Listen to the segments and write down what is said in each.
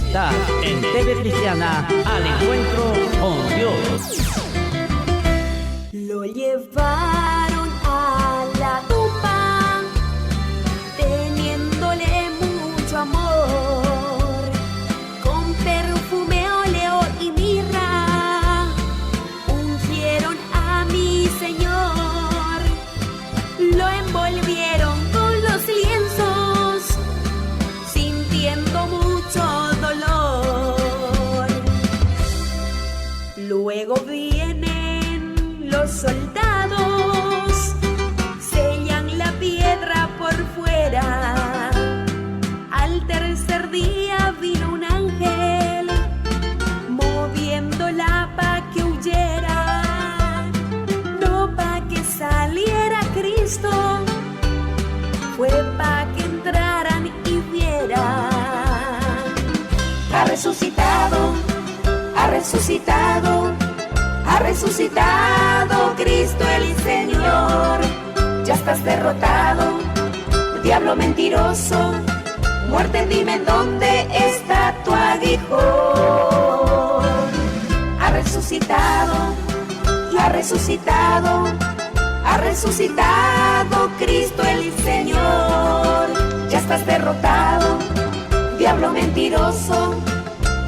Estás en TV Cristiana al encuentro con Dios. Lo llevaron a la tumba, teniéndole mucho amor, con perfume, óleo y mirra, ungieron a mi Señor, lo envolvieron con los lienzos, sintiendo mucho dolor. Luego vienen los soldados, sellan la piedra por fuera. Al tercer día vino un ángel, moviéndola pa' que huyera, no pa' que saliera Cristo, fue pa' que entraran y vieran. Ha resucitado, ha resucitado, ha resucitado Cristo el Señor. Ya estás derrotado, diablo mentiroso, muerte, dime en dónde está tu aguijón. Ha resucitado, ha resucitado, ha resucitado Cristo el Señor. Ya estás derrotado, diablo mentiroso,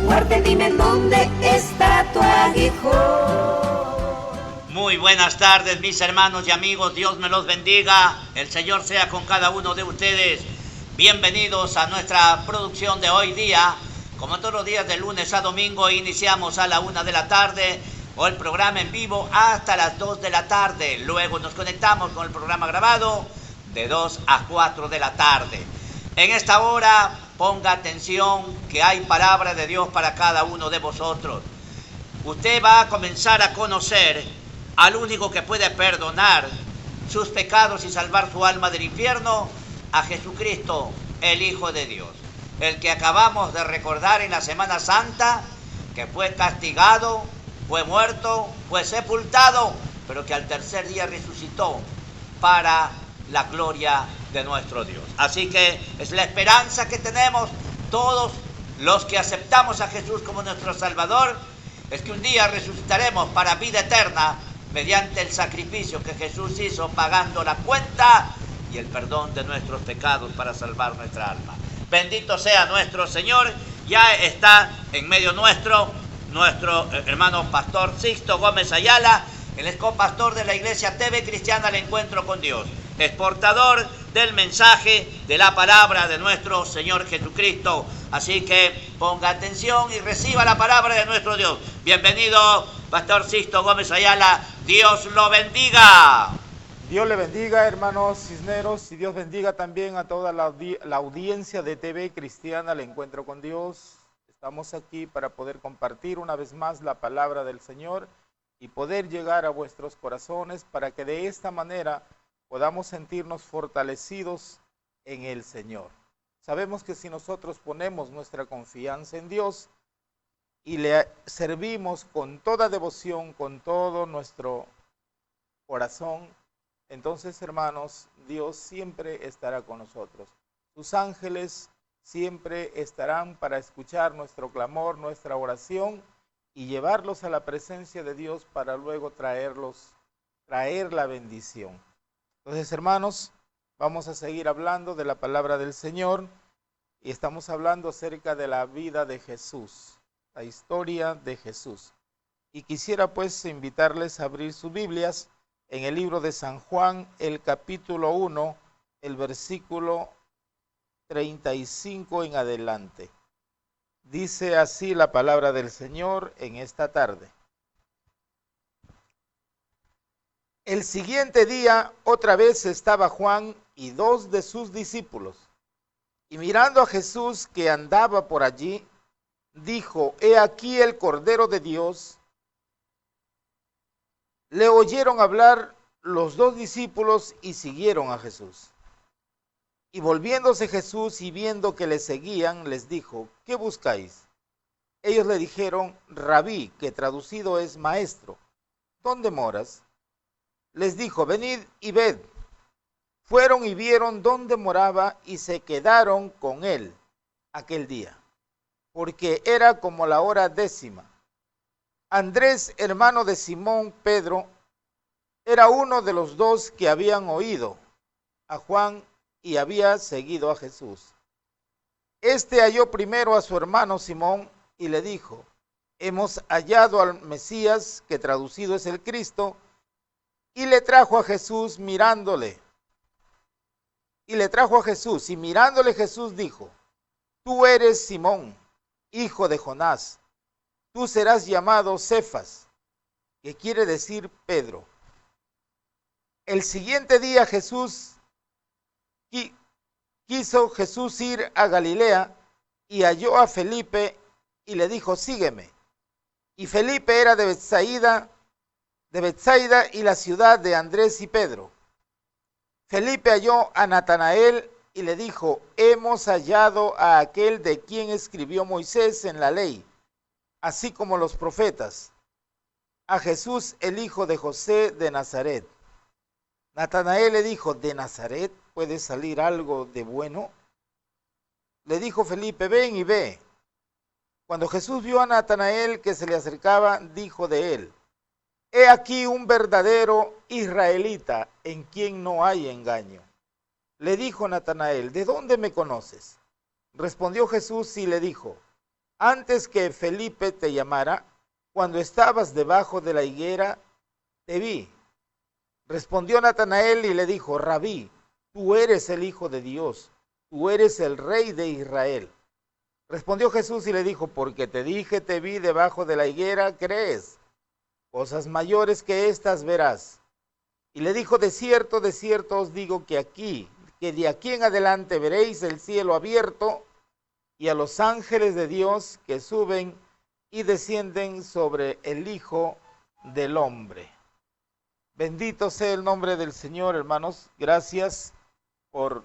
muerte, dime en dónde está tu aguijón. Muy buenas tardes, mis hermanos y amigos. Dios me los bendiga. El Señor sea con cada uno de ustedes. Bienvenidos a nuestra producción de hoy día. Como todos los días de lunes a domingo, iniciamos a la 1 de la tarde o el programa en vivo hasta las 2 de la tarde. Luego nos conectamos con el programa grabado de 2 a 4 de la tarde. En esta hora, ponga atención que hay palabra de Dios para cada uno de vosotros. Usted va a comenzar a conocer al único que puede perdonar sus pecados y salvar su alma del infierno, a Jesucristo, el Hijo de Dios. El que acabamos de recordar en la Semana Santa, que fue castigado, fue muerto, fue sepultado, pero que al tercer día resucitó para la gloria de nuestro Dios. Así que es la esperanza que tenemos todos los que aceptamos a Jesús como nuestro Salvador, es que un día resucitaremos para vida eterna mediante el sacrificio que Jesús hizo, pagando la cuenta y el perdón de nuestros pecados para salvar nuestra alma. Bendito sea nuestro Señor. Ya está en medio nuestro hermano pastor Sixto Gómez Ayala. Él es copastor de la iglesia TV Cristiana al Encuentro con Dios. Es portador del mensaje de la palabra de nuestro Señor Jesucristo. Así que ponga atención y reciba la palabra de nuestro Dios. Bienvenido, pastor Sixto Gómez Ayala. Dios lo bendiga. Dios le bendiga, hermanos Cisneros, y Dios bendiga también a toda la audiencia de TV Cristiana al Encuentro con Dios. Estamos aquí para poder compartir una vez más la palabra del Señor y poder llegar a vuestros corazones para que de esta manera podamos sentirnos fortalecidos en el Señor. Sabemos que si nosotros ponemos nuestra confianza en Dios y le servimos con toda devoción, con todo nuestro corazón, entonces, hermanos, Dios siempre estará con nosotros. Sus ángeles siempre estarán para escuchar nuestro clamor, nuestra oración y llevarlos a la presencia de Dios para luego traer la bendición. Entonces, hermanos, vamos a seguir hablando de la palabra del Señor y estamos hablando acerca de la vida de Jesús, la historia de Jesús. Y quisiera pues invitarles a abrir sus Biblias en el libro de San Juan, el capítulo 1, el versículo 35 en adelante. Dice así la palabra del Señor en esta tarde. El siguiente día, otra vez estaba Juan y 2 de sus discípulos, y mirando a Jesús que andaba por allí, dijo: He aquí el Cordero de Dios. Le oyeron hablar los 2 discípulos y siguieron a Jesús. Y volviéndose Jesús y viendo que le seguían, les dijo: ¿Qué buscáis? Ellos le dijeron: Rabí, que traducido es maestro, ¿dónde moras? Les dijo: venid y ved. Fueron y vieron dónde moraba y se quedaron con él aquel día. porque era como la hora 10. Andrés, hermano de Simón Pedro, era uno de los dos que habían oído a Juan y había seguido a Jesús. Este halló primero a su hermano Simón y le dijo: hemos hallado al Mesías, que traducido es el Cristo, y le trajo a Jesús mirándole. Y mirándole Jesús dijo: tú eres Simón, hijo de Jonás, tú serás llamado Cefas, que quiere decir Pedro. El siguiente día quiso Jesús ir a Galilea y halló a Felipe y le dijo: sígueme. Y Felipe era de Betsaida y la ciudad de Andrés y Pedro. Felipe halló a Natanael y le dijo: hemos hallado a aquel de quien escribió Moisés en la ley, así como los profetas, a Jesús, el hijo de José de Nazaret. Natanael le dijo: ¿de Nazaret puede salir algo de bueno? Le dijo Felipe: ven y ve. Cuando Jesús vio a Natanael que se le acercaba, dijo de él: he aquí un verdadero israelita en quien no hay engaño. Le dijo Natanael: ¿de dónde me conoces? Respondió Jesús y le dijo: antes que Felipe te llamara, cuando estabas debajo de la higuera, te vi. Respondió Natanael y le dijo: Rabí, tú eres el Hijo de Dios, tú eres el Rey de Israel. Respondió Jesús y le dijo: porque te dije, te vi debajo de la higuera, ¿crees? Cosas mayores que estas verás. Y le dijo: de cierto os digo que de aquí en adelante veréis el cielo abierto y a los ángeles de Dios que suben y descienden sobre el Hijo del Hombre. Bendito sea el nombre del Señor, hermanos. Gracias por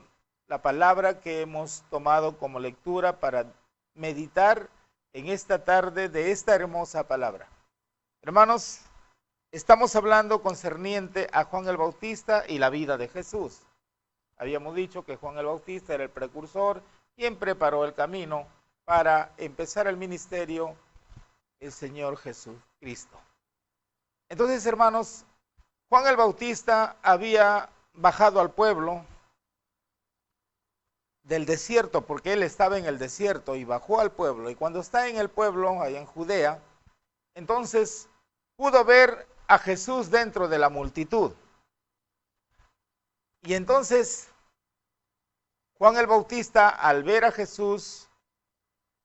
la palabra que hemos tomado como lectura para meditar en esta tarde de esta hermosa palabra. Hermanos, estamos hablando concerniente a Juan el Bautista y la vida de Jesús. Habíamos dicho que Juan el Bautista era el precursor, quien preparó el camino para empezar el ministerio el Señor Jesucristo. Entonces, hermanos, Juan el Bautista había bajado al pueblo del desierto, porque él estaba en el desierto y bajó al pueblo. Y cuando está en el pueblo, allá en Judea, entonces pudo ver a Jesús dentro de la multitud. Y entonces Juan el Bautista, al ver a Jesús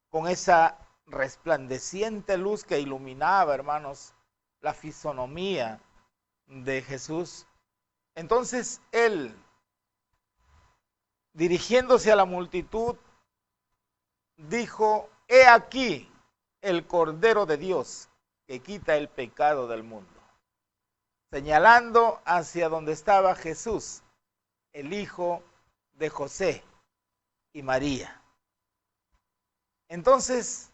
con esa resplandeciente luz que iluminaba, hermanos, la fisonomía de Jesús, entonces él, dirigiéndose a la multitud, dijo: he aquí el Cordero de Dios que quita el pecado del mundo, señalando hacia donde estaba Jesús, el hijo de José y María. Entonces,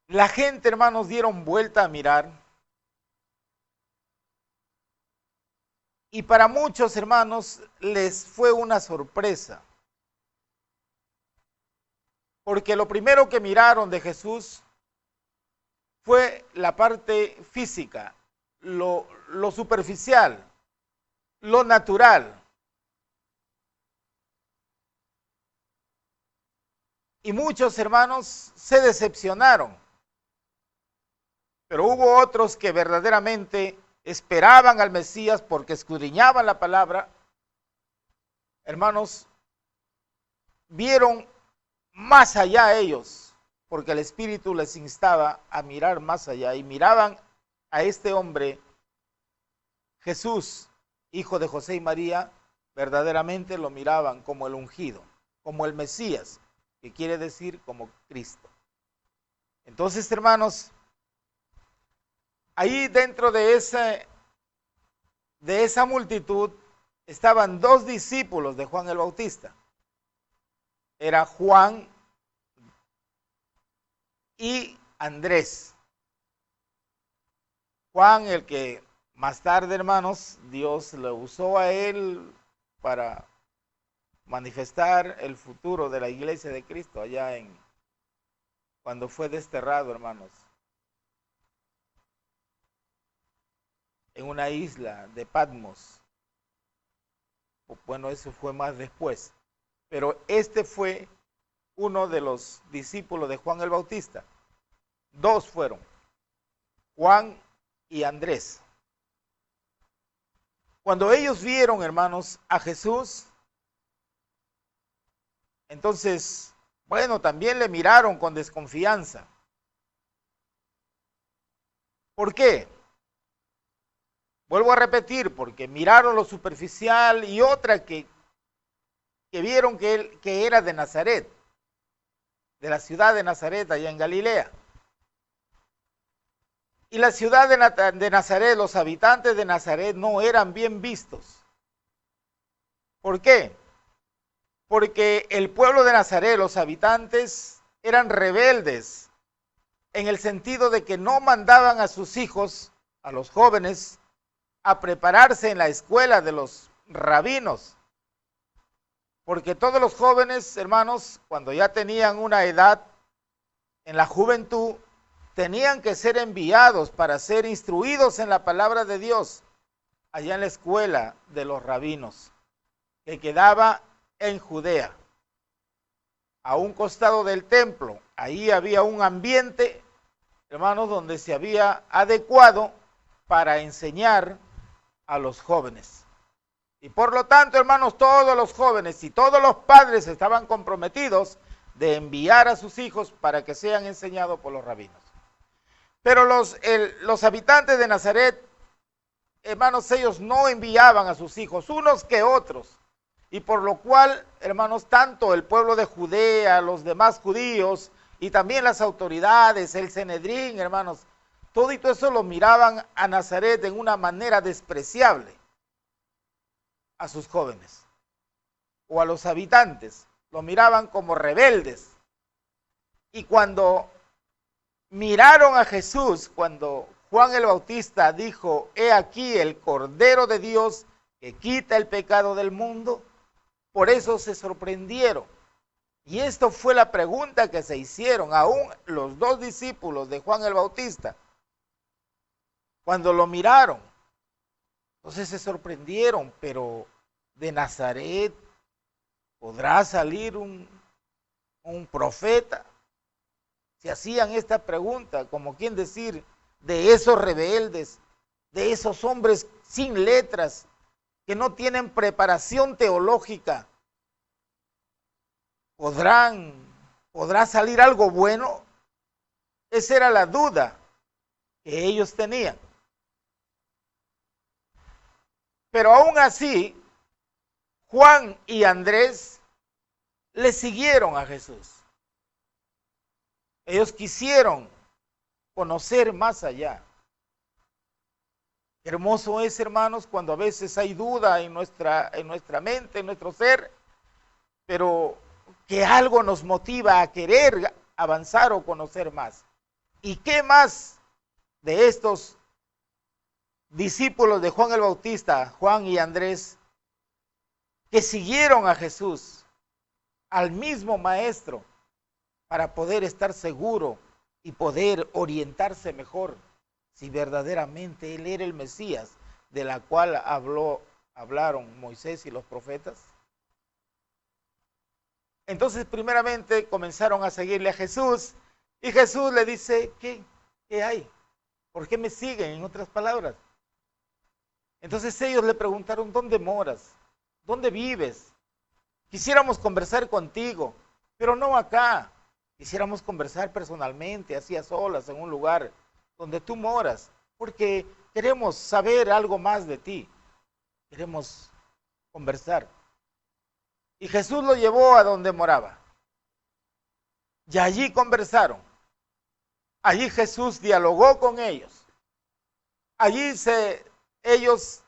la gente, hermanos, dieron vuelta a mirar. Y para muchos, hermanos, les fue una sorpresa. Porque lo primero que miraron de Jesús fue la parte física, lo superficial, lo natural. Y muchos, hermanos, se decepcionaron. Pero hubo otros que verdaderamente esperaban al Mesías porque escudriñaban la palabra. Hermanos, vieron más allá ellos, porque el Espíritu les instaba a mirar más allá, y miraban a este hombre, Jesús, hijo de José y María, verdaderamente lo miraban como el ungido, como el Mesías, que quiere decir como Cristo. Entonces, hermanos, ahí dentro de esa multitud estaban dos discípulos de Juan el Bautista. Era Juan y Andrés. Juan, el que más tarde, hermanos, Dios lo usó a él para manifestar el futuro de la iglesia de Cristo allá cuando fue desterrado, hermanos, en una isla de Patmos. Bueno, eso fue más después, pero este fue uno de los discípulos de Juan el Bautista. Dos fueron, Juan y Andrés. Cuando ellos vieron, hermanos, a Jesús, entonces, bueno, también le miraron con desconfianza. ¿Por qué? Vuelvo a repetir, porque miraron lo superficial y otra que vieron que era de Nazaret, de la ciudad de Nazaret, allá en Galilea. Y la ciudad de Nazaret, los habitantes de Nazaret no eran bien vistos. ¿Por qué? Porque el pueblo de Nazaret, los habitantes, eran rebeldes, en el sentido de que no mandaban a sus hijos, a los jóvenes, a prepararse en la escuela de los rabinos. Porque todos los jóvenes, hermanos, cuando ya tenían una edad, en la juventud, tenían que ser enviados para ser instruidos en la palabra de Dios, allá en la escuela de los rabinos, que quedaba en Judea, a un costado del templo. Ahí había un ambiente, hermanos, donde se había adecuado para enseñar a los jóvenes. Y por lo tanto, hermanos, todos los jóvenes y todos los padres estaban comprometidos de enviar a sus hijos para que sean enseñados por los rabinos. Pero los habitantes de Nazaret, hermanos, ellos no enviaban a sus hijos, unos que otros. Y por lo cual, hermanos, tanto el pueblo de Judea, los demás judíos y también las autoridades, el Sanedrín, hermanos, todo eso lo miraban a Nazaret en una manera despreciable a sus jóvenes o a los habitantes. Lo miraban como rebeldes. Y cuando miraron a Jesús, cuando Juan el Bautista dijo, he aquí el Cordero de Dios que quita el pecado del mundo, por eso se sorprendieron. Y esto fue la pregunta que se hicieron aún los dos discípulos de Juan el Bautista. Cuando lo miraron, entonces se sorprendieron, pero de Nazaret ¿podrá salir un profeta? Se hacían esta pregunta, como quien decir, de esos rebeldes, de esos hombres sin letras, que no tienen preparación teológica. ¿Podrá salir algo bueno? Esa era la duda que ellos tenían. Pero aún así, Juan y Andrés le siguieron a Jesús. Ellos quisieron conocer más allá. Qué hermoso es, hermanos, cuando a veces hay duda en nuestra mente, en nuestro ser, pero que algo nos motiva a querer avanzar o conocer más. ¿Y qué más de estos discípulos de Juan el Bautista, Juan y Andrés, que siguieron a Jesús, al mismo maestro, para poder estar seguro y poder orientarse mejor si verdaderamente él era el Mesías de la cual hablaron Moisés y los profetas? Entonces, primeramente comenzaron a seguirle a Jesús y Jesús le dice, ¿qué hay? ¿Por qué me siguen? En otras palabras. Entonces ellos le preguntaron, ¿dónde moras? ¿Dónde vives? Quisiéramos conversar contigo, pero no acá. Quisiéramos conversar personalmente, así a solas, en un lugar donde tú moras, porque queremos saber algo más de ti. Queremos conversar. Y Jesús lo llevó a donde moraba. Y allí conversaron. Allí Jesús dialogó con ellos. Allí ellos,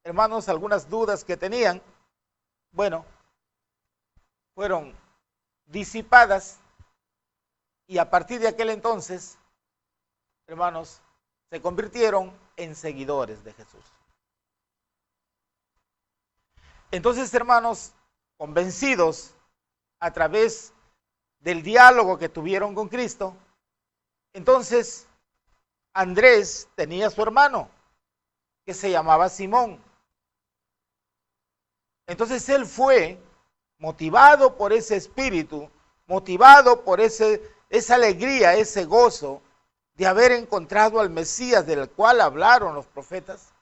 hermanos, algunas dudas que tenían, bueno, fueron disipadas. Y a partir de aquel entonces, hermanos, se convirtieron en seguidores de Jesús. Entonces, hermanos, convencidos a través del diálogo que tuvieron con Cristo, entonces Andrés tenía a su hermano que se llamaba Simón. Entonces él fue motivado por ese espíritu, motivado por esa alegría, ese gozo de haber encontrado al Mesías del cual hablaron los profetas.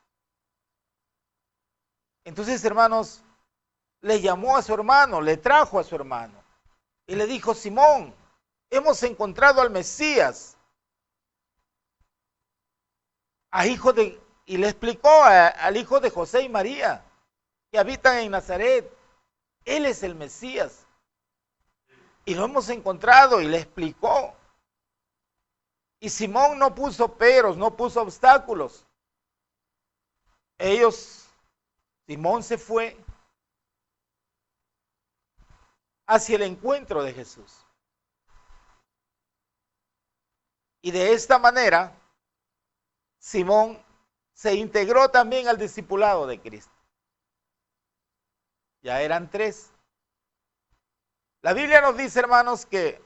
Entonces, hermanos, le llamó a su hermano, le trajo a su hermano y le dijo: Simón, hemos encontrado al Mesías, y le explicó al hijo de José y María, que habitan en Nazaret. Él es el Mesías. Y lo hemos encontrado, y le explicó. Y Simón no puso peros, no puso obstáculos. Simón se fue hacia el encuentro de Jesús. Y de esta manera, Simón se integró también al discipulado de Cristo. Ya eran 3. La Biblia nos dice, hermanos, que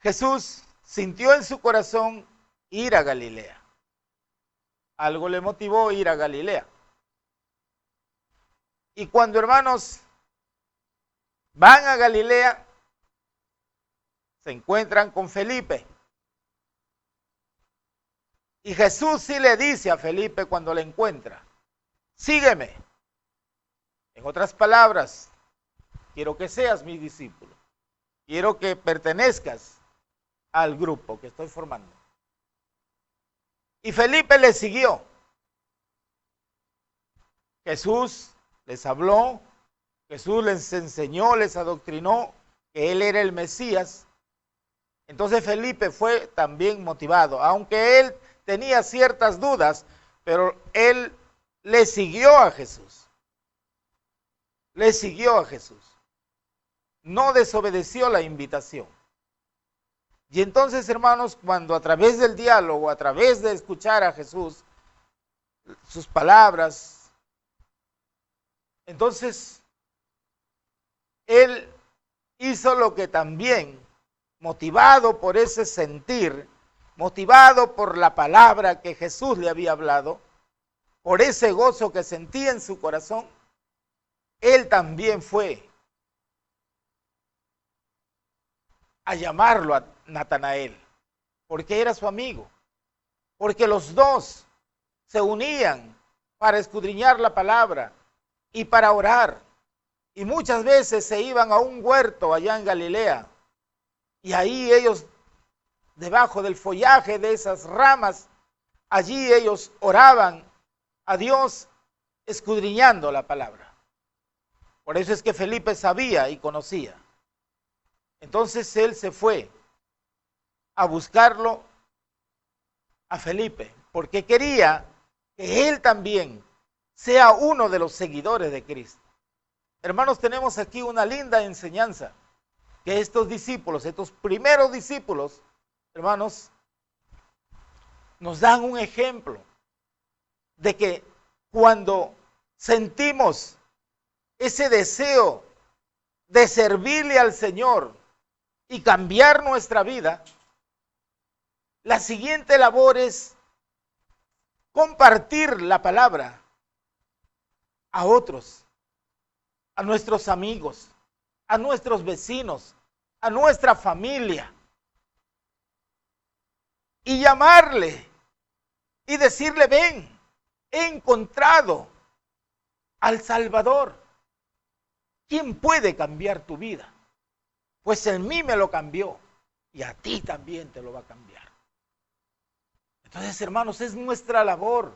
Jesús sintió en su corazón ir a Galilea. Algo le motivó ir a Galilea. Y cuando, hermanos, van a Galilea, se encuentran con Felipe. Y Jesús sí le dice a Felipe cuando le encuentra: sígueme. En otras palabras, quiero que seas mi discípulo. Quiero que pertenezcas al grupo que estoy formando. Y Felipe le siguió. Jesús les habló, Jesús les enseñó, les adoctrinó que él era el Mesías. Entonces Felipe fue también motivado, aunque él tenía ciertas dudas, pero él le siguió a Jesús. Le siguió a Jesús. No desobedeció la invitación. Y entonces, hermanos, cuando a través del diálogo, a través de escuchar a Jesús, sus palabras, entonces él hizo lo que también, motivado por ese sentir, motivado por la palabra que Jesús le había hablado, por ese gozo que sentía en su corazón, él también fue a llamarlo a Natanael, porque era su amigo, porque los dos se unían para escudriñar la palabra y para orar. Y muchas veces se iban a un huerto allá en Galilea, y ahí ellos, debajo del follaje de esas ramas, allí ellos oraban a Dios escudriñando la palabra. Por eso es que Felipe sabía y conocía. Entonces él se fue a buscarlo a Felipe, porque quería que él también sea uno de los seguidores de Cristo. Hermanos, tenemos aquí una linda enseñanza, que estos discípulos, estos primeros discípulos, hermanos, nos dan un ejemplo de que cuando sentimos ese deseo de servirle al Señor y cambiar nuestra vida, la siguiente labor es compartir la palabra a otros, a nuestros amigos, a nuestros vecinos, a nuestra familia, y llamarle y decirle: ven, he encontrado al Salvador. ¿Quién puede cambiar tu vida? Pues en mí me lo cambió y a ti también te lo va a cambiar. Entonces, hermanos, es nuestra labor.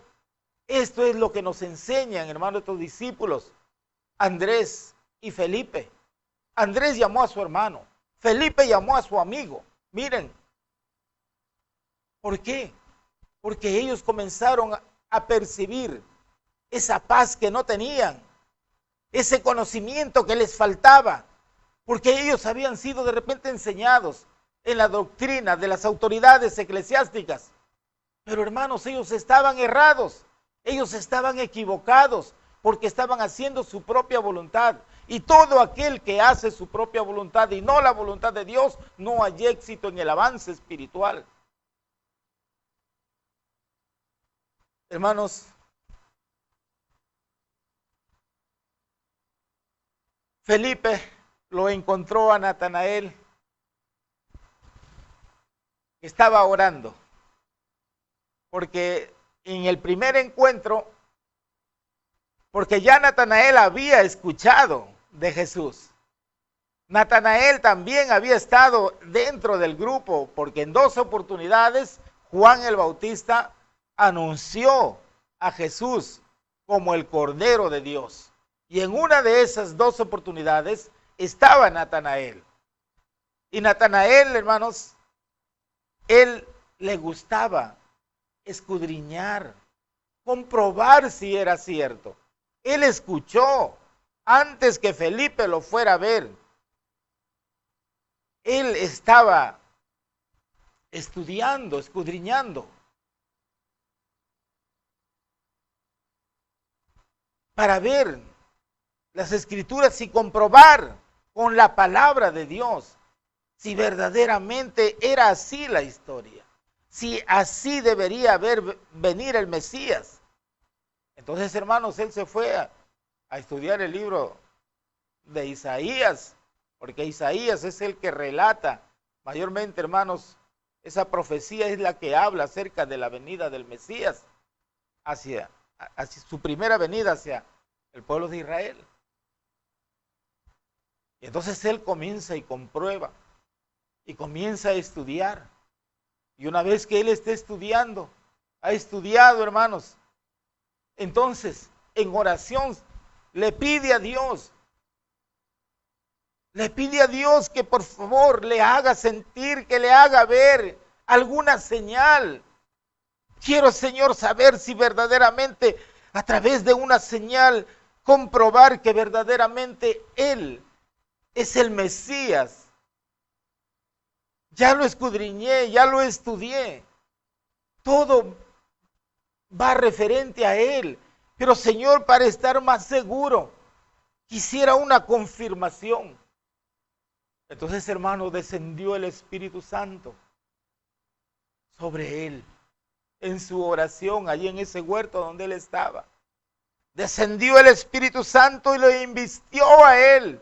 Esto es lo que nos enseñan, hermanos, estos discípulos, Andrés y Felipe. Andrés llamó a su hermano, Felipe llamó a su amigo. Miren, ¿por qué? Porque ellos comenzaron a percibir esa paz que no tenían, ese conocimiento que les faltaba, porque ellos habían sido de repente enseñados en la doctrina de las autoridades eclesiásticas. Pero hermanos, ellos estaban errados, ellos estaban equivocados, porque estaban haciendo su propia voluntad. Y todo aquel que hace su propia voluntad y no la voluntad de Dios, no hay éxito en el avance espiritual. Hermanos, Felipe lo encontró a Natanael, que estaba orando, porque en el primer encuentro, porque ya Natanael había escuchado de Jesús. Natanael también había estado dentro del grupo, porque en 2 oportunidades Juan el Bautista anunció a Jesús como el Cordero de Dios. Y en una de esas 2 oportunidades estaba Natanael. Y Natanael, hermanos, él le gustaba escudriñar, comprobar si era cierto. Él escuchó antes que Felipe lo fuera a ver. Él estaba estudiando, escudriñando, para ver las Escrituras y comprobar con la palabra de Dios si verdaderamente era así la historia, si así debería venir el Mesías. Entonces, hermanos, él se fue a estudiar el libro de Isaías, porque Isaías es el que relata mayormente, hermanos, esa profecía es la que habla acerca de la venida del Mesías hacia su primera venida hacia el pueblo de Israel. Y entonces él comienza y comprueba y comienza a estudiar. Y una vez que él esté estudiando, ha estudiado, hermanos, entonces en oración le pide a Dios que por favor le haga sentir, que le haga ver alguna señal. Quiero, Señor, saber si verdaderamente a través de una señal comprobar que verdaderamente Él es el Mesías. Ya lo escudriñé, ya lo estudié. Todo va referente a Él. Pero, Señor, para estar más seguro, quisiera una confirmación. Entonces, hermano, descendió el Espíritu Santo sobre él en su oración, allí en ese huerto donde él estaba. Descendió el Espíritu Santo y lo invistió a él.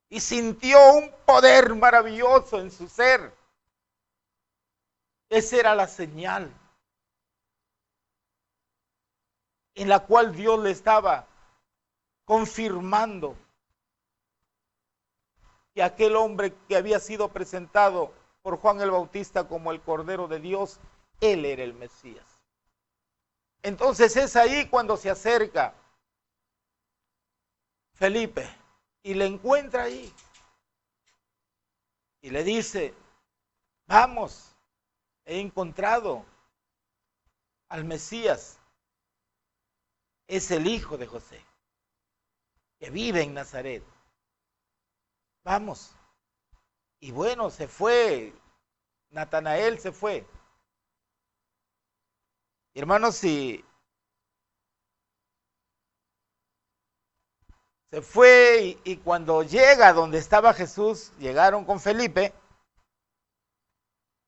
Y sintió un poder maravilloso en su ser. Esa era la señal en la cual Dios le estaba confirmando que aquel hombre que había sido presentado por Juan el Bautista como el Cordero de Dios, él era el Mesías. Entonces es ahí cuando se acerca Felipe y le encuentra ahí y le dice: vamos, he encontrado al Mesías, es el hijo de José, que vive en Nazaret. Vamos. Y bueno, se fue, Natanael se fue. Hermanos, si se fue y cuando llega donde estaba Jesús, llegaron con Felipe.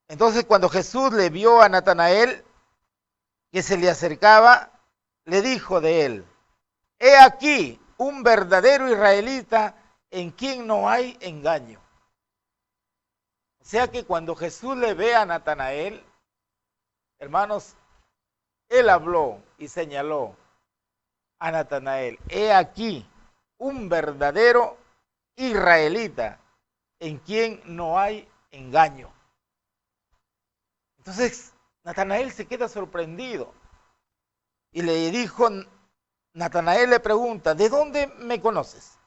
Entonces cuando Jesús le vio a Natanael que se le acercaba, le dijo de él: he aquí un verdadero israelita en quien no hay engaño. O sea que cuando Jesús le ve a Natanael, hermanos, él habló y señaló a Natanael: he aquí un verdadero israelita en quien no hay engaño. Entonces Natanael se queda sorprendido y le dijo, Natanael le pregunta: ¿de dónde me conoces?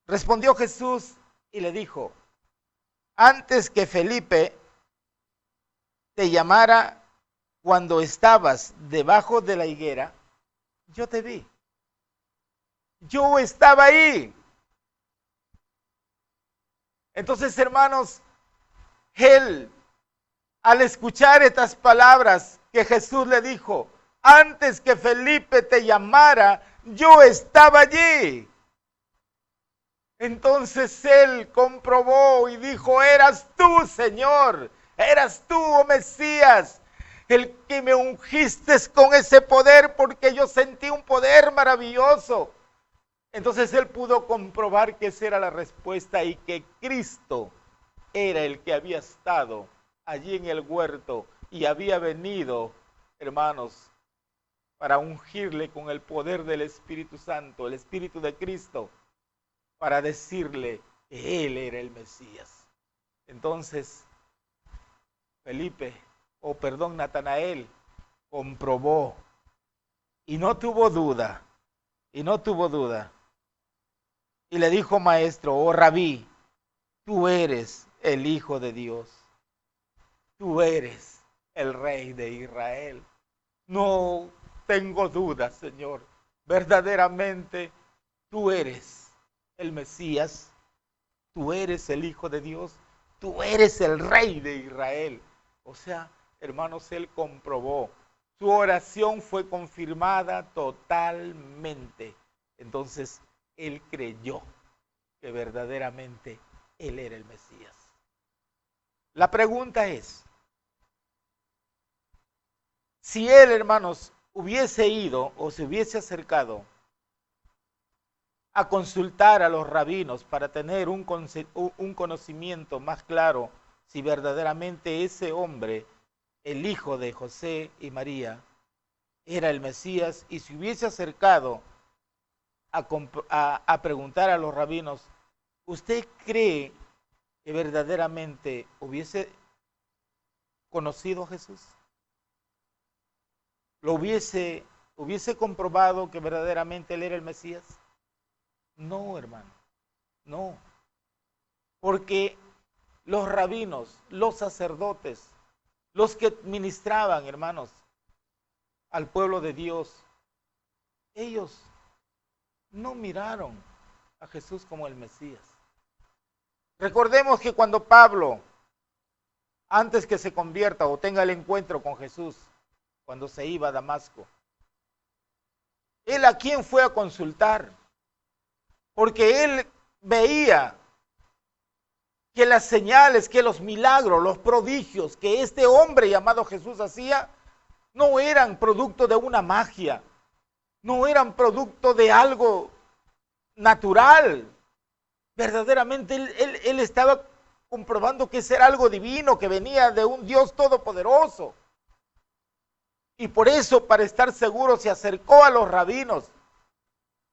Respondió Jesús y le dijo: antes que Felipe te llamara, cuando estabas debajo de la higuera, yo te vi. Yo estaba ahí. Entonces, hermanos, él, al escuchar estas palabras que Jesús le dijo, antes que Felipe te llamara, yo estaba allí. Entonces él comprobó y dijo, eras tú, Señor, eras tú, oh Mesías, el que me ungiste con ese poder, porque yo sentí un poder maravilloso. Entonces él pudo comprobar que esa era la respuesta y que Cristo era el que había estado allí en el huerto y había venido, hermanos, para ungirle con el poder del Espíritu Santo, el Espíritu de Cristo, para decirle que él era el Mesías. Entonces, Natanael comprobó y no tuvo duda, y le dijo, maestro, oh rabí, tú eres el Hijo de Dios, tú eres el Rey de Israel. No tengo duda, Señor, verdaderamente tú eres el Mesías, tú eres el Hijo de Dios, tú eres el Rey de Israel. O sea, hermanos, él comprobó, su oración fue confirmada totalmente. Entonces, él creyó que verdaderamente él era el Mesías. La pregunta es, si él, hermanos, hubiese ido o se hubiese acercado a consultar a los rabinos para tener un conocimiento más claro si verdaderamente ese hombre, el hijo de José y María, era el Mesías, y si hubiese acercado a preguntar a los rabinos, ¿usted cree que verdaderamente hubiese conocido a Jesús? ¿Lo hubiese comprobado que verdaderamente él era el Mesías? No, hermano, no. Porque los rabinos, los sacerdotes, los que ministraban, hermanos, al pueblo de Dios, ellos no miraron a Jesús como el Mesías. Recordemos que cuando Pablo, antes que se convierta o tenga el encuentro con Jesús, cuando se iba a Damasco, ¿él a quién fue a consultar? Porque él veía que las señales, que los milagros, los prodigios que este hombre llamado Jesús hacía, no eran producto de una magia, no eran producto de algo natural. Verdaderamente él estaba comprobando que ese era algo divino, que venía de un Dios todopoderoso. Y por eso, para estar seguro, se acercó a los rabinos,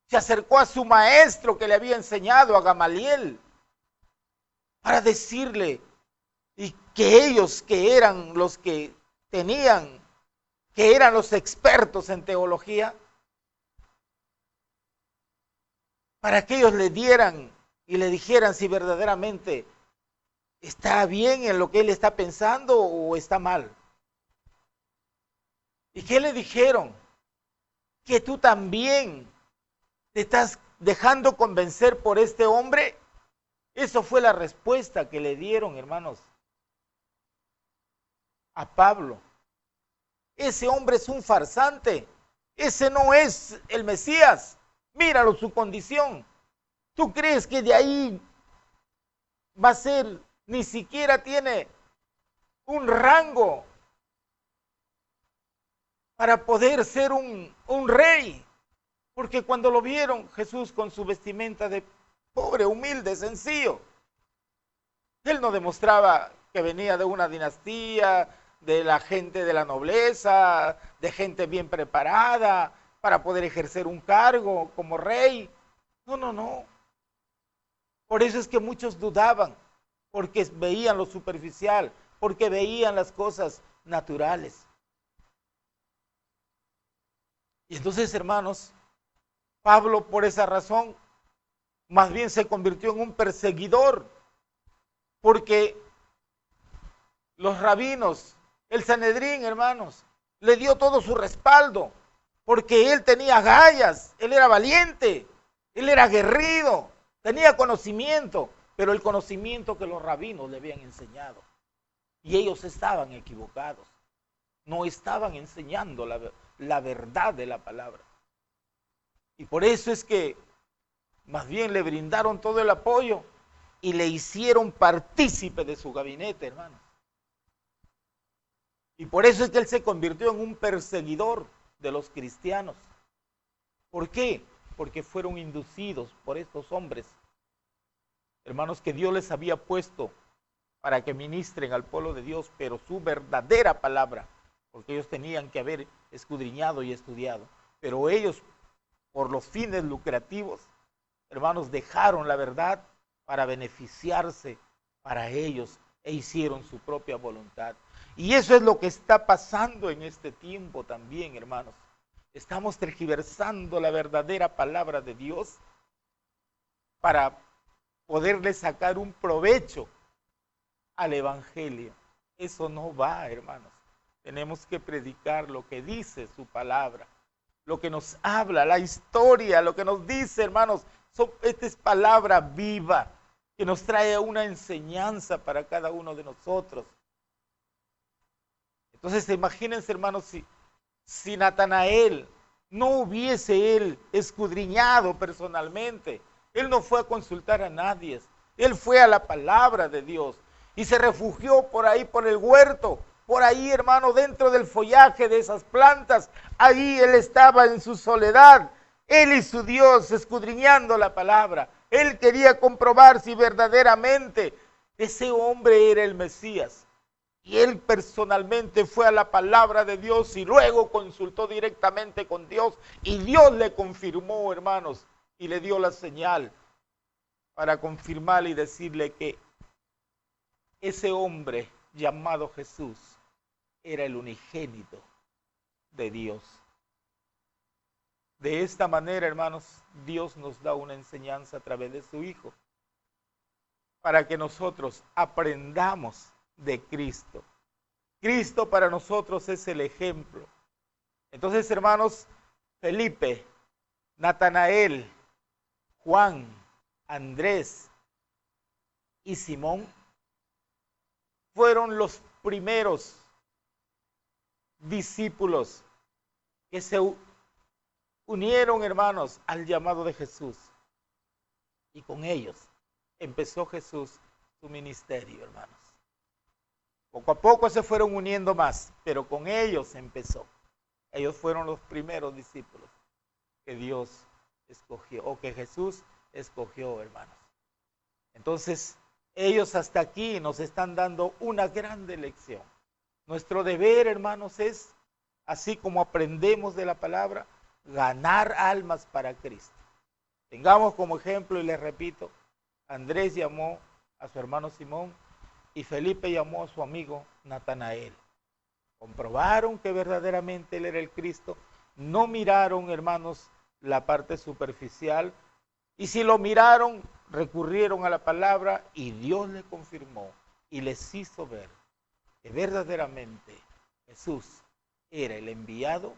se acercó a su maestro que le había enseñado, a Gamaliel, para decirle y que ellos, que eran los que tenían, que eran los expertos en teología, para que ellos le dieran y le dijeran si verdaderamente está bien en lo que él está pensando o está mal. ¿Y qué le dijeron? Que tú también te estás dejando convencer por este hombre. Eso fue la respuesta que le dieron, hermanos, a Pablo. Ese hombre es un farsante. Ese no es el Mesías. Míralo su condición. ¿Tú crees que de ahí va a ser, ni siquiera tiene un rango para poder ser un rey? Porque cuando lo vieron, Jesús con su vestimenta de pobre, humilde, sencillo, él no demostraba que venía de una dinastía, de la gente de la nobleza, de gente bien preparada para poder ejercer un cargo como rey. No, no, no. Por eso es que muchos dudaban, porque veían lo superficial, porque veían las cosas naturales. Y entonces, hermanos, Pablo por esa razón más bien se convirtió en un perseguidor, porque los rabinos, el Sanedrín, hermanos, le dio todo su respaldo, porque él tenía agallas, él era valiente, él era aguerrido, tenía conocimiento, pero el conocimiento que los rabinos le habían enseñado. Y ellos estaban equivocados, no estaban enseñando la verdad de la palabra. Y por eso es que más bien le brindaron todo el apoyo y le hicieron partícipe de su gabinete, hermanos. Y por eso es que él se convirtió en un perseguidor de los cristianos. ¿Por qué? Porque fueron inducidos por estos hombres, hermanos, que Dios les había puesto para que ministren al pueblo de Dios, pero su verdadera palabra, porque ellos tenían que haber escudriñado y estudiado, pero ellos, por los fines lucrativos, hermanos, dejaron la verdad para beneficiarse para ellos e hicieron su propia voluntad. Y eso es lo que está pasando en este tiempo también, hermanos. Estamos tergiversando la verdadera palabra de Dios para poderle sacar un provecho al evangelio. Eso no va, hermanos. Tenemos que predicar lo que dice su palabra, lo que nos habla, la historia, lo que nos dice, hermanos. Esta es palabra viva que nos trae una enseñanza para cada uno de nosotros. Entonces, imagínense, hermanos, si Natanael no hubiese él escudriñado personalmente, él no fue a consultar a nadie, él fue a la palabra de Dios y se refugió por ahí, por el huerto, por ahí, hermano, dentro del follaje de esas plantas. Ahí él estaba en su soledad, él y su Dios, escudriñando la palabra. Él quería comprobar si verdaderamente ese hombre era el Mesías. Y él personalmente fue a la palabra de Dios y luego consultó directamente con Dios. Y Dios le confirmó, hermanos, y le dio la señal para confirmarle y decirle que ese hombre llamado Jesús era el unigénito de Dios. De esta manera, hermanos, Dios nos da una enseñanza a través de su Hijo para que nosotros aprendamos de Cristo. Cristo para nosotros es el ejemplo. Entonces, hermanos, Felipe, Natanael, Juan, Andrés y Simón fueron los primeros discípulos que se unieron, hermanos, al llamado de Jesús. Y con ellos empezó Jesús su ministerio, hermanos. Poco a poco se fueron uniendo más, pero con ellos empezó. Ellos fueron los primeros discípulos que Dios escogió, o que Jesús escogió, hermanos. Entonces, ellos hasta aquí nos están dando una grande lección. Nuestro deber, hermanos, es, así como aprendemos de la palabra, ganar almas para Cristo. Tengamos como ejemplo, y les repito, Andrés llamó a su hermano Simón y Felipe llamó a su amigo Natanael. Comprobaron que verdaderamente él era el Cristo. No miraron, hermanos, la parte superficial. Y si lo miraron, recurrieron a la palabra y Dios le confirmó y les hizo ver que verdaderamente Jesús era el enviado,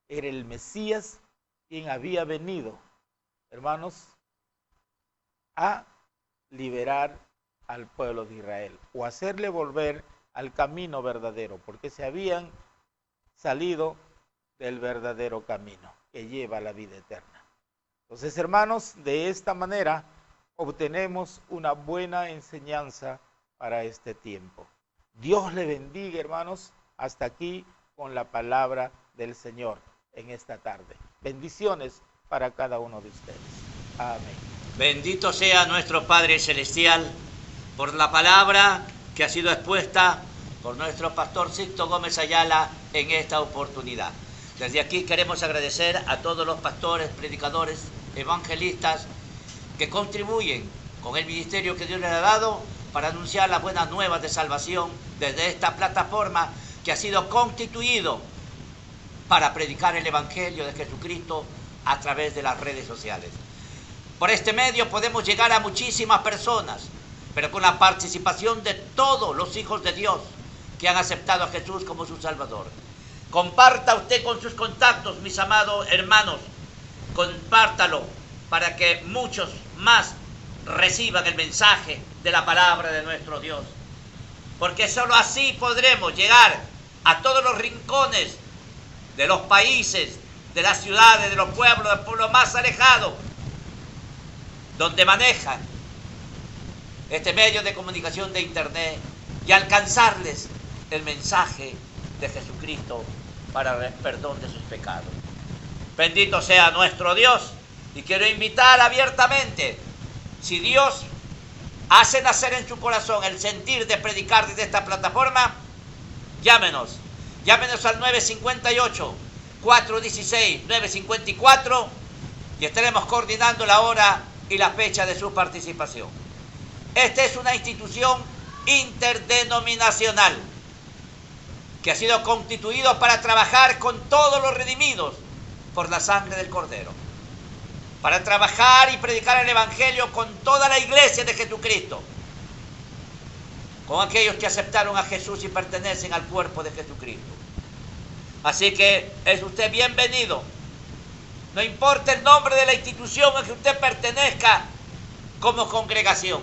era el Mesías, quien había venido, hermanos, a liberar al pueblo de Israel o hacerle volver al camino verdadero, porque se habían salido del verdadero camino que lleva a la vida eterna. Entonces, hermanos, de esta manera obtenemos una buena enseñanza para este tiempo. Dios le bendiga, hermanos, hasta aquí con la palabra del Señor en esta tarde. Bendiciones para cada uno de ustedes. Amén. Bendito sea nuestro Padre Celestial por la palabra que ha sido expuesta por nuestro pastor Sixto Gómez Ayala en esta oportunidad. Desde aquí queremos agradecer a todos los pastores, predicadores, evangelistas que contribuyen con el ministerio que Dios les ha dado para anunciar las buenas nuevas de salvación desde esta plataforma que ha sido constituido para predicar el Evangelio de Jesucristo a través de las redes sociales. Por este medio podemos llegar a muchísimas personas, pero con la participación de todos los hijos de Dios que han aceptado a Jesús como su Salvador. Comparta usted con sus contactos, mis amados hermanos, compártalo para que muchos más reciban el mensaje de la palabra de nuestro Dios. Porque sólo así podremos llegar a todos los rincones de los países de las ciudades, de los pueblos más alejados, donde manejan este medio de comunicación de internet y alcanzarles el mensaje de Jesucristo para el perdón de sus pecados. Bendito sea nuestro Dios, y quiero invitar abiertamente, si Dios hace nacer en su corazón el sentir de predicar desde esta plataforma, llámenos al 958-416-954 y estaremos coordinando la hora y la fecha de su participación. Esta es una institución interdenominacional que ha sido constituido para trabajar con todos los redimidos por la sangre del Cordero, para trabajar y predicar el Evangelio con toda la iglesia de Jesucristo, con aquellos que aceptaron a Jesús y pertenecen al cuerpo de Jesucristo. Así que es usted bienvenido. No importa el nombre de la institución a que usted pertenezca como congregación.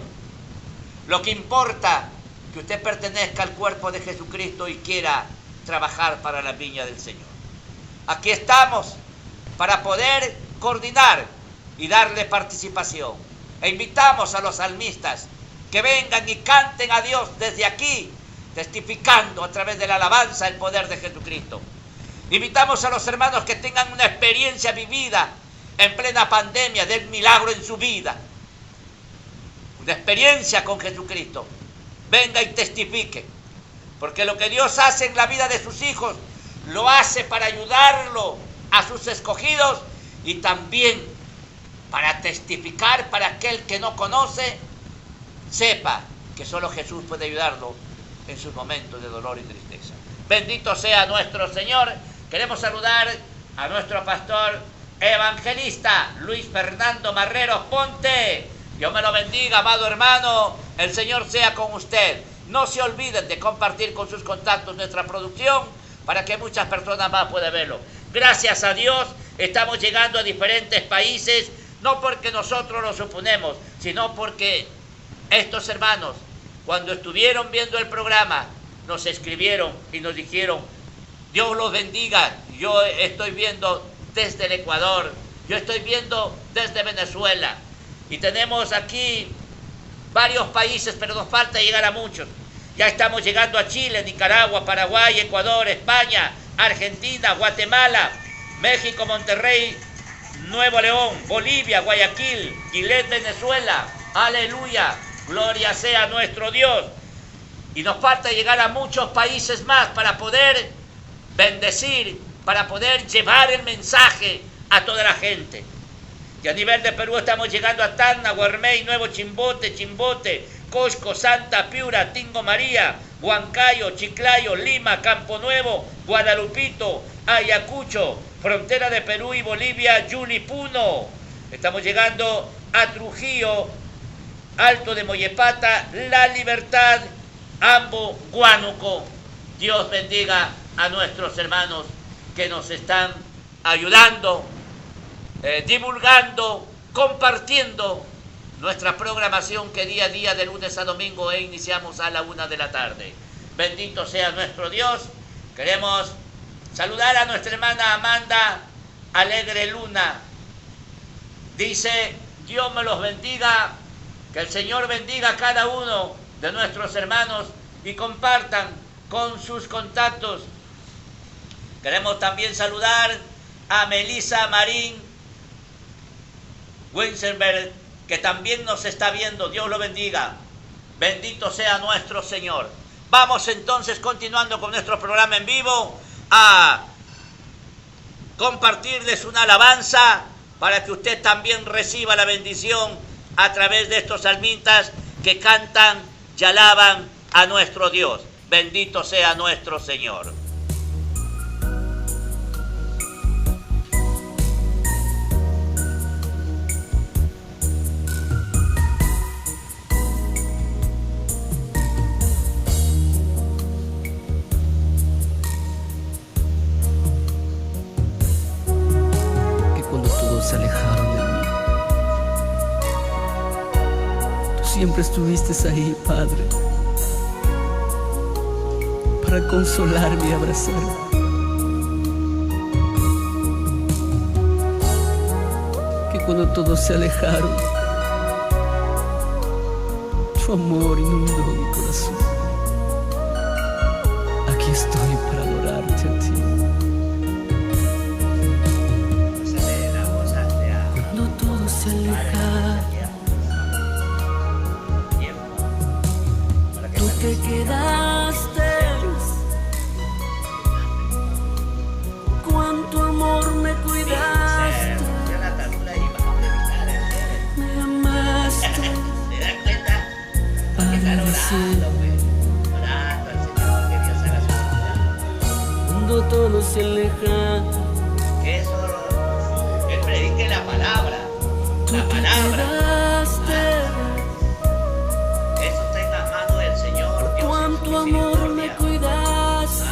Lo que importa es que usted pertenezca al cuerpo de Jesucristo y quiera trabajar para la viña del Señor. Aquí estamos para poder coordinar y darle participación. E invitamos a los salmistas que vengan y canten a Dios desde aquí, testificando a través de la alabanza el poder de Jesucristo. Invitamos a los hermanos que tengan una experiencia vivida en plena pandemia del milagro en su vida, una experiencia con Jesucristo. Venga y testifique, porque lo que Dios hace en la vida de sus hijos lo hace para ayudarlo a sus escogidos y también para testificar para aquel que no conoce, sepa que solo Jesús puede ayudarlo en sus momentos de dolor y tristeza. Bendito sea nuestro Señor. Queremos saludar a nuestro pastor evangelista Luis Fernando Marreros Ponte. Dios me lo bendiga, amado hermano. El Señor sea con usted. No se olviden de compartir con sus contactos nuestra producción para que muchas personas más puedan verlo. Gracias a Dios estamos llegando a diferentes países, no porque nosotros lo suponemos, sino porque estos hermanos, cuando estuvieron viendo el programa, nos escribieron y nos dijeron: Dios los bendiga, yo estoy viendo desde el Ecuador, yo estoy viendo desde Venezuela, y tenemos aquí varios países, pero nos falta llegar a muchos. Ya estamos llegando a Chile, Nicaragua, Paraguay, Ecuador, España, Argentina, Guatemala, México, Monterrey, Nuevo León, Bolivia, Guayaquil, Gilet, Venezuela. Aleluya, gloria sea nuestro Dios. Y nos falta llegar a muchos países más para poder bendecir, para poder llevar el mensaje a toda la gente. Y a nivel de Perú estamos llegando a Tacna, Guarmey, Nuevo Chimbote, Cosco, Santa, Piura, Tingo María, Huancayo, Chiclayo, Lima, Campo Nuevo, Guadalupito, Ayacucho, frontera de Perú y Bolivia, Yulipuno. Estamos llegando a Trujillo, Alto de Mollepata, La Libertad, Ambo, Huánuco. Dios bendiga a nuestros hermanos que nos están ayudando, divulgando, compartiendo nuestra programación que día a día, de lunes a domingo, iniciamos a la 1 de la tarde. Bendito sea nuestro Dios. Queremos saludar a nuestra hermana Amanda Alegre Luna. Dice: Dios me los bendiga, que el Señor bendiga a cada uno de nuestros hermanos y compartan con sus contactos. Queremos también saludar a Melissa Marín Winsenberg, que también nos está viendo. Dios lo bendiga. Bendito sea nuestro Señor. Vamos entonces, continuando con nuestro programa en vivo, a compartirles una alabanza para que usted también reciba la bendición a través de estos salmistas que cantan y alaban a nuestro Dios. Bendito sea nuestro Señor. Se alejaron de mí, tú siempre estuviste ahí, Padre, para consolarme y abrazarme. cuando todos se alejaron, tu amor inundó mi corazón. Aquí estoy para adorarte a ti. Cuando todo se aleja, tú te quedaste. Cuánto amor me cuidaste, me amaste. ¿Se da cuenta? Padre del cielo, Orando al Señor que Dios haga su voluntad. cuando todo se aleja, Que eso, que predique la palabra. tú La te palabra. quedaste. Eso está en las manos del Señor. Dios Cuánto en su amor me misericordia. cuidaste,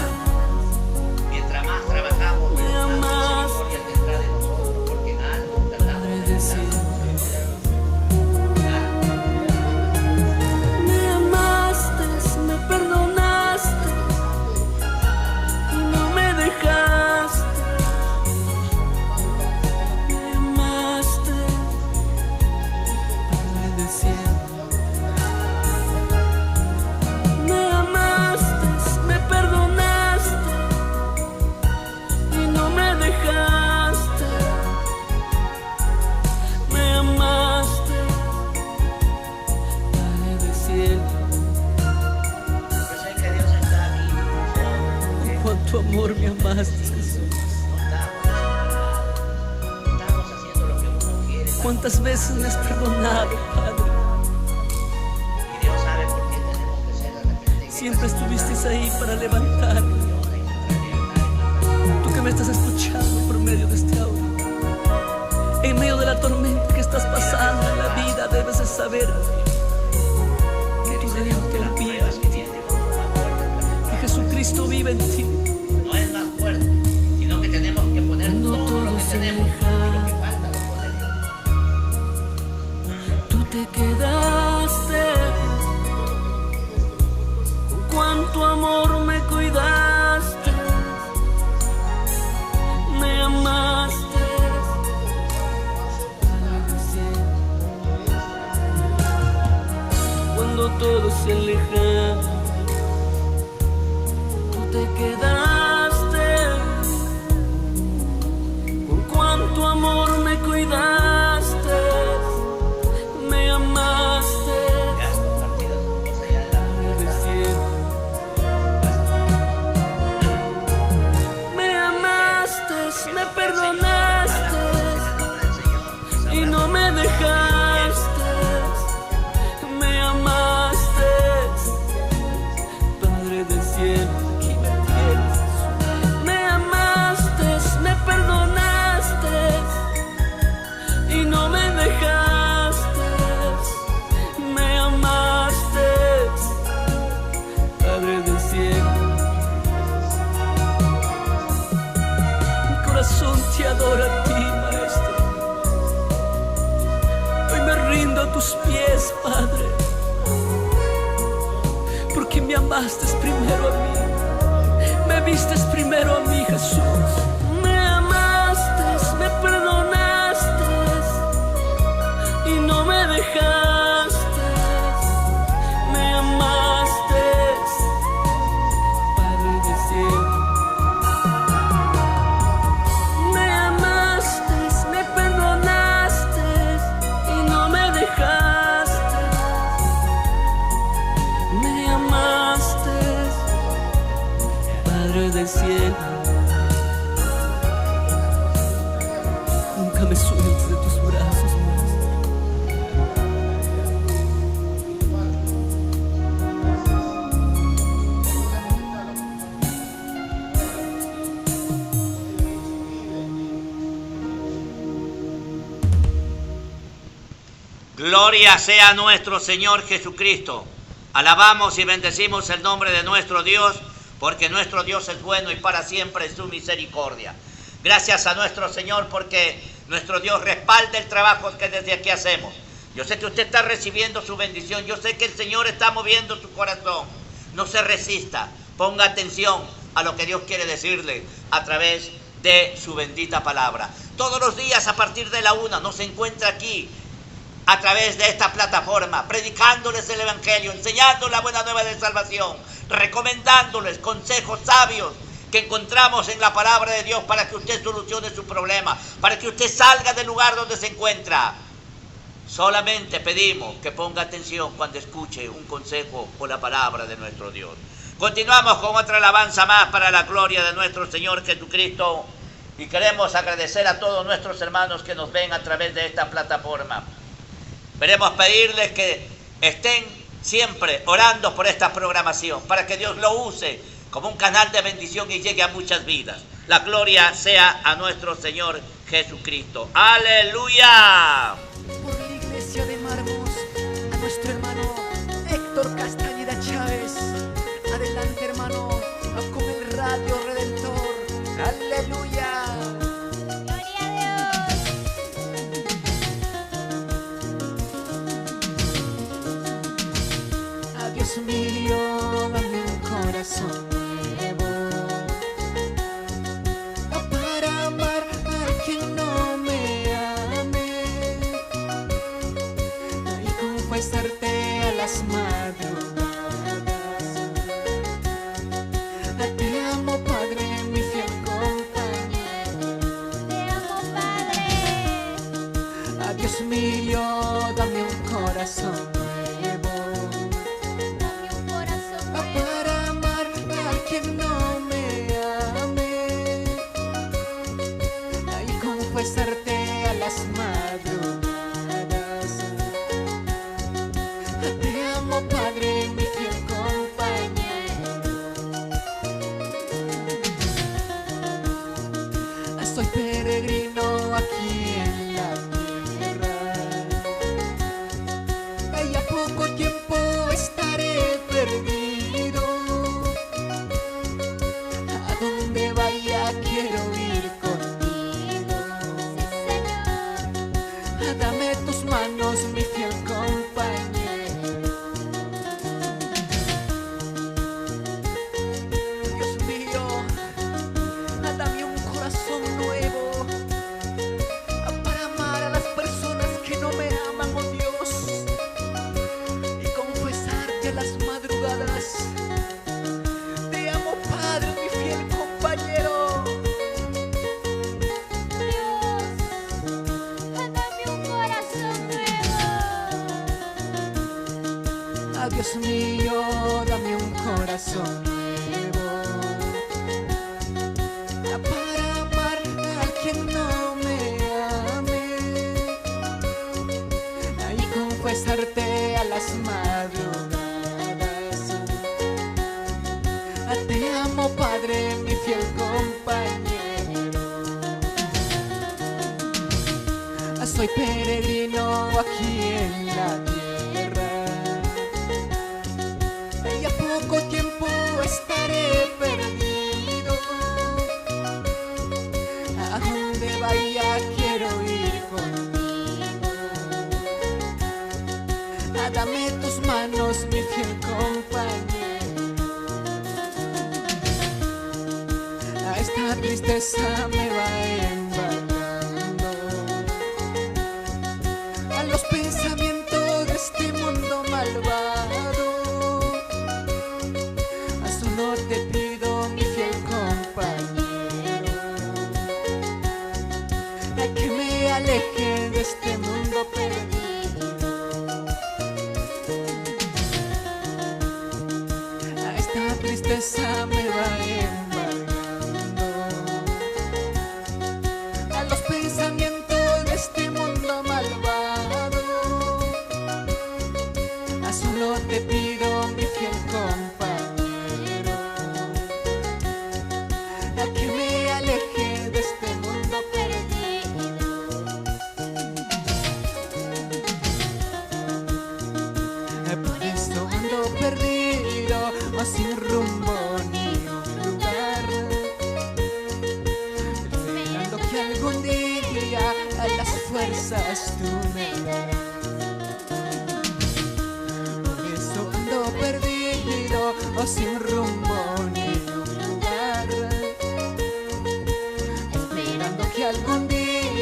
Mientras más trabajamos, me más amaste. misericordia tendrá de nosotros, porque en algo tratamos Padre de del estar. cielo, me amaste, me perdonaste y no me dejaste. Me amaste, Padre del cielo. Me amaste, me perdonaste y no me dejaste. Me amaste, Padre del cielo. Yo sé que Dios está vivo. Cuánto amor me amaste, Jesús. No estamos haciendo lo que uno quiere. Cuántas veces me has perdonado, Padre. Y Dios sabe por qué tenemos que ser arrepentidos. Siempre estuviste ahí para levantarme. Tú que me estás escuchando por medio de este audio, en medio de la tormenta que estás pasando en la vida, debes de saber que tu Redentor vive, que Jesucristo vive en ti. No es más fuerte, sino que tenemos que poner Cuando todo lo todo que se tenemos aleja, y lo que falta lo ponemos. tú te quedaste. Con cuánto amor me cuidaste, me amaste. Cuando todo se aleja, tú te quedaste. Con cuánto amor me cuidaste, me amaste. Ya has compartido tu cosa ya de la Padre del cielo. Me amaste, me perdonaste y no me dejaste. Me amaste, Padre del cielo. Aquí me tienes. Me amaste, me perdonaste y no me dejaste. Me amaste, Padre del cielo. Mi corazón te adora a ti, Maestro. Hoy me rindo a tus pies, Padre, porque me amaste primero a mí, me vistes primero a mí, Jesús. Me amaste, me perdonaste y no me dejaste. Me amaste, Padre del cielo. Me amaste, me perdonaste y no me dejaste. Me amaste, Padre del cielo. Nunca me sueltes de tus brazos, Maestro. Gloria sea a nuestro Señor Jesucristo. Alabamos y bendecimos el nombre de nuestro Dios, porque nuestro Dios es bueno y para siempre es su misericordia. Gracias a nuestro Señor porque nuestro Dios respalda el trabajo que desde aquí hacemos. Yo sé que usted está recibiendo su bendición, yo sé que el Señor está moviendo su corazón. No se resista, ponga atención a lo que Dios quiere decirle a través de su bendita palabra. todos los días a partir de la 1 nos encuentra aquí a través de esta plataforma, predicándoles el Evangelio, enseñando la buena nueva de salvación, recomendándoles consejos sabios que encontramos en la palabra de Dios para que usted solucione su problema, para que usted salga del lugar donde se encuentra. Solamente pedimos que ponga atención cuando escuche un consejo o la palabra de nuestro Dios. Continuamos con otra alabanza más para la gloria de nuestro Señor Jesucristo y queremos agradecer a todos nuestros hermanos que nos ven a través de esta plataforma. Queremos pedirles que estén siempre orando por esta programación para que Dios lo use como un canal de bendición y llegue a muchas vidas. La gloria sea a nuestro Señor Jesucristo. ¡Aleluya! Por la iglesia de Mármol, a nuestro hermano Héctor Castañeda Chávez. Adelante, hermano, con el Radio Redentor. ¡Aleluya! Dios mío, dame un corazón nuevo para amar a quien no me ame y confesarte a las madrugadas. Te amo, Padre, mi fiel compañero. Te amo, Padre. Dios mío, dame un corazón nuevo para amar a quien no me ame y confesarte a las madrugadas. Te amo, Padre, mi fiel compañero. Soy peregrino aquí en la tierra y a poco tiempo estaré perdido. A donde vaya quiero ir contigo. Sí, Señor. Dame tus manos, mi fiel compañero. Dios mío, dame un corazón nuevo para amar a las personas que no me aman, oh Dios, y confesarte a las madrugadas. Te amo, Padre, mi fiel compañero. Dios, dame un corazón nuevo. Dios mío, dame un corazón nuevo para amar a quien no me ame y confesarte a las madrugadas. Te amo, Padre, mi fiel compañero. Soy peregrino aquí en la tierra y a poco tiempo estaré perdido. A donde vaya quiero ir contigo. Dame tus manos, mi fiel compañero. Esta tristeza me va embargando a los pensamientos de este mundo malvado. Solo te pido, mi fiel compañero, que me aleje de este mundo perdido. Esta tristeza me va embargando a los pensamientos de este mundo malvado. Solo te pido, mi fiel compañero, que me aleje de este mundo perdido. Por eso ando perdido, sin rumbo ni un lugar, esperando que algún día a las fuerzas tú me darás. Por eso ando perdido, sin rumbo ni un lugar, esperando que algún día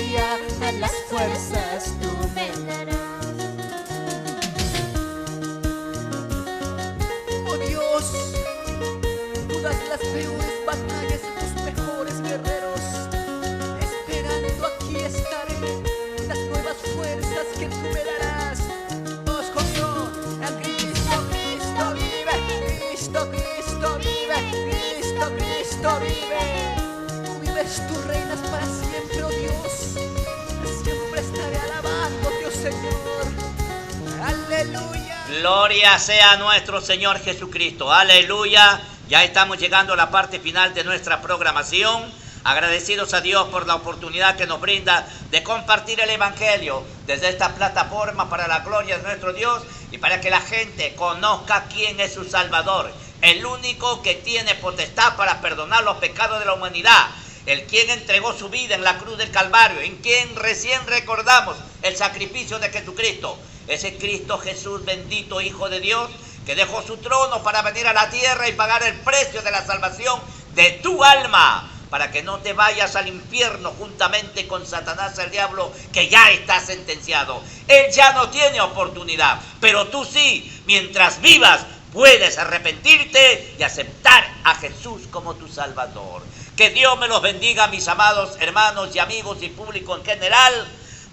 Gloria sea a nuestro Señor Jesucristo. Aleluya. Ya estamos llegando a la parte final de nuestra programación. Agradecidos a Dios por la oportunidad que nos brinda de compartir el Evangelio desde esta plataforma para la gloria de nuestro Dios y para que la gente conozca quién es su Salvador, el único que tiene potestad para perdonar los pecados de la humanidad, el quien entregó su vida en la cruz del Calvario, en quien recién recordamos el sacrificio de Jesucristo, ese Cristo Jesús bendito Hijo de Dios, que dejó su trono para venir a la tierra y pagar el precio de la salvación de tu alma, para que no te vayas al infierno juntamente con Satanás el diablo, que ya está sentenciado. Él ya no tiene oportunidad, pero tú sí, mientras vivas, puedes arrepentirte y aceptar a Jesús como tu Salvador. Que Dios me los bendiga, mis amados hermanos y amigos y público en general.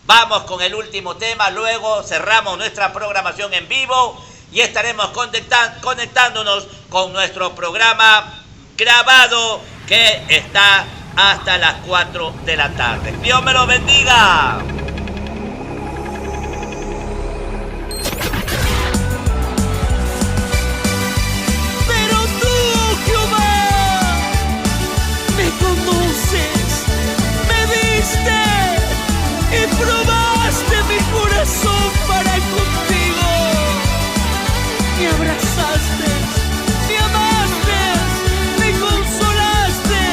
Vamos con el último tema, luego cerramos nuestra programación en vivo y estaremos conectándonos con nuestro programa grabado que está hasta las 4 de la tarde. Dios me los bendiga. Pero tú, Jehová, me conoces, me viste y probaste mi corazón para contigo. Me abrazaste, me amaste, me consolaste,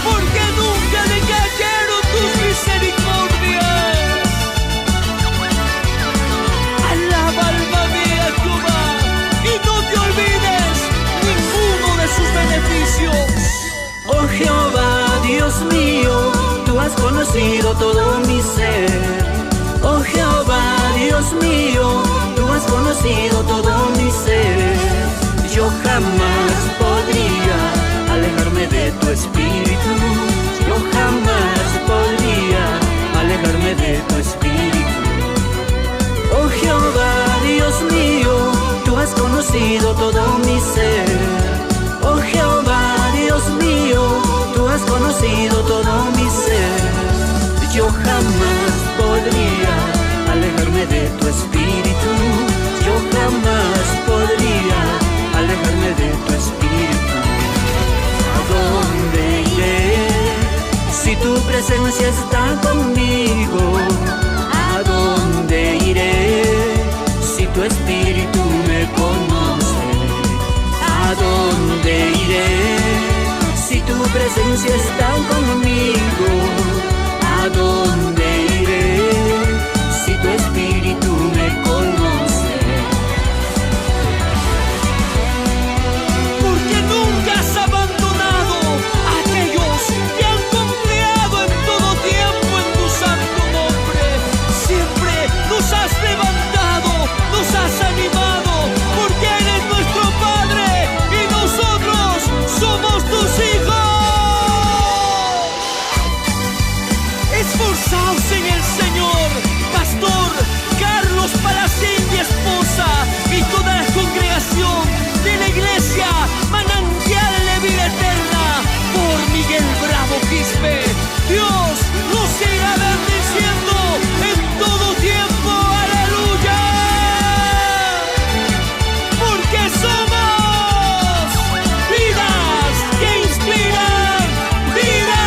porque nunca decayeron tus misericordias. Alaba alma mía, Jehová, y no te olvides ninguno de sus beneficios. Oh Jehová, Dios mío, tú has conocido todo mi ser. Oh Jehová, Dios mío, tú has conocido todo mi ser. Yo jamás podría alejarme de tu espíritu. Yo jamás podría alejarme de tu espíritu. Oh Jehová, Dios mío, tú has conocido todo mi ser. Oh Jehová, Dios mío, tú has conocido todo mi ser. Yo jamás podría alejarme de tu espíritu. Yo jamás podría alejarme de tu espíritu. ¿A dónde iré si tu presencia está conmigo? ¿A dónde iré si tu espíritu me conoce? ¿A dónde iré si tu presencia está conmigo? ¿A dónde iré si tu espíritu me conoce? Porque nunca has abandonado a aquellos que han confiado en todo tiempo en tu santo nombre. Siempre nos has levantado, nos has animado, porque eres nuestro Padre y nosotros somos tus hijos. Esforzaos en el Señor, Pastor Carlos Palacín y esposa y toda la congregación de la iglesia Manantial de Vida Eterna, por Miguel Bravo Quispe. Dios nos siga bendiciendo en todo tiempo. ¡Aleluya! Porque somos vidas que inspiran vida.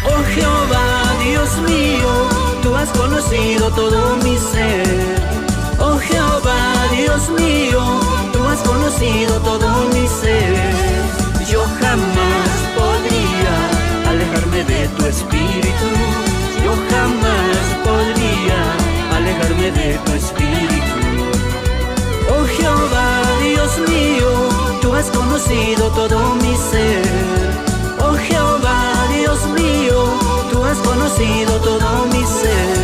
Oh Jehová, Dios mío, tú has conocido todo mi ser. Oh Jehová, Dios mío, tú has conocido todo mi ser. Yo jamás podría alejarme de tu espíritu. Yo jamás podría alejarme de tu espíritu. Oh Jehová, Dios mío, tú has conocido todo mi ser. Oh Jehová, Dios mío, tú has conocido todo mi ser.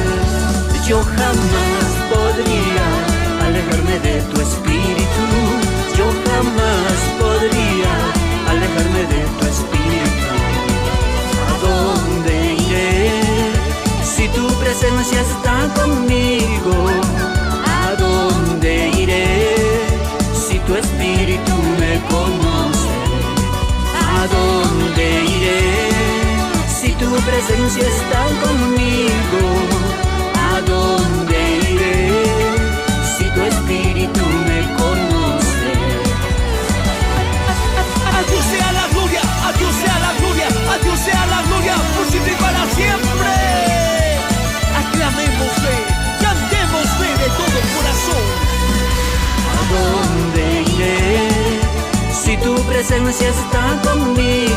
Yo jamás podría alejarme de tu espíritu. Yo jamás podría alejarme de tu espíritu. ¿A dónde iré si tu presencia está conmigo? ¿A dónde iré si tu espíritu me conoce? ¿A dónde iré si tu presencia está conmigo? promesas están conmigo.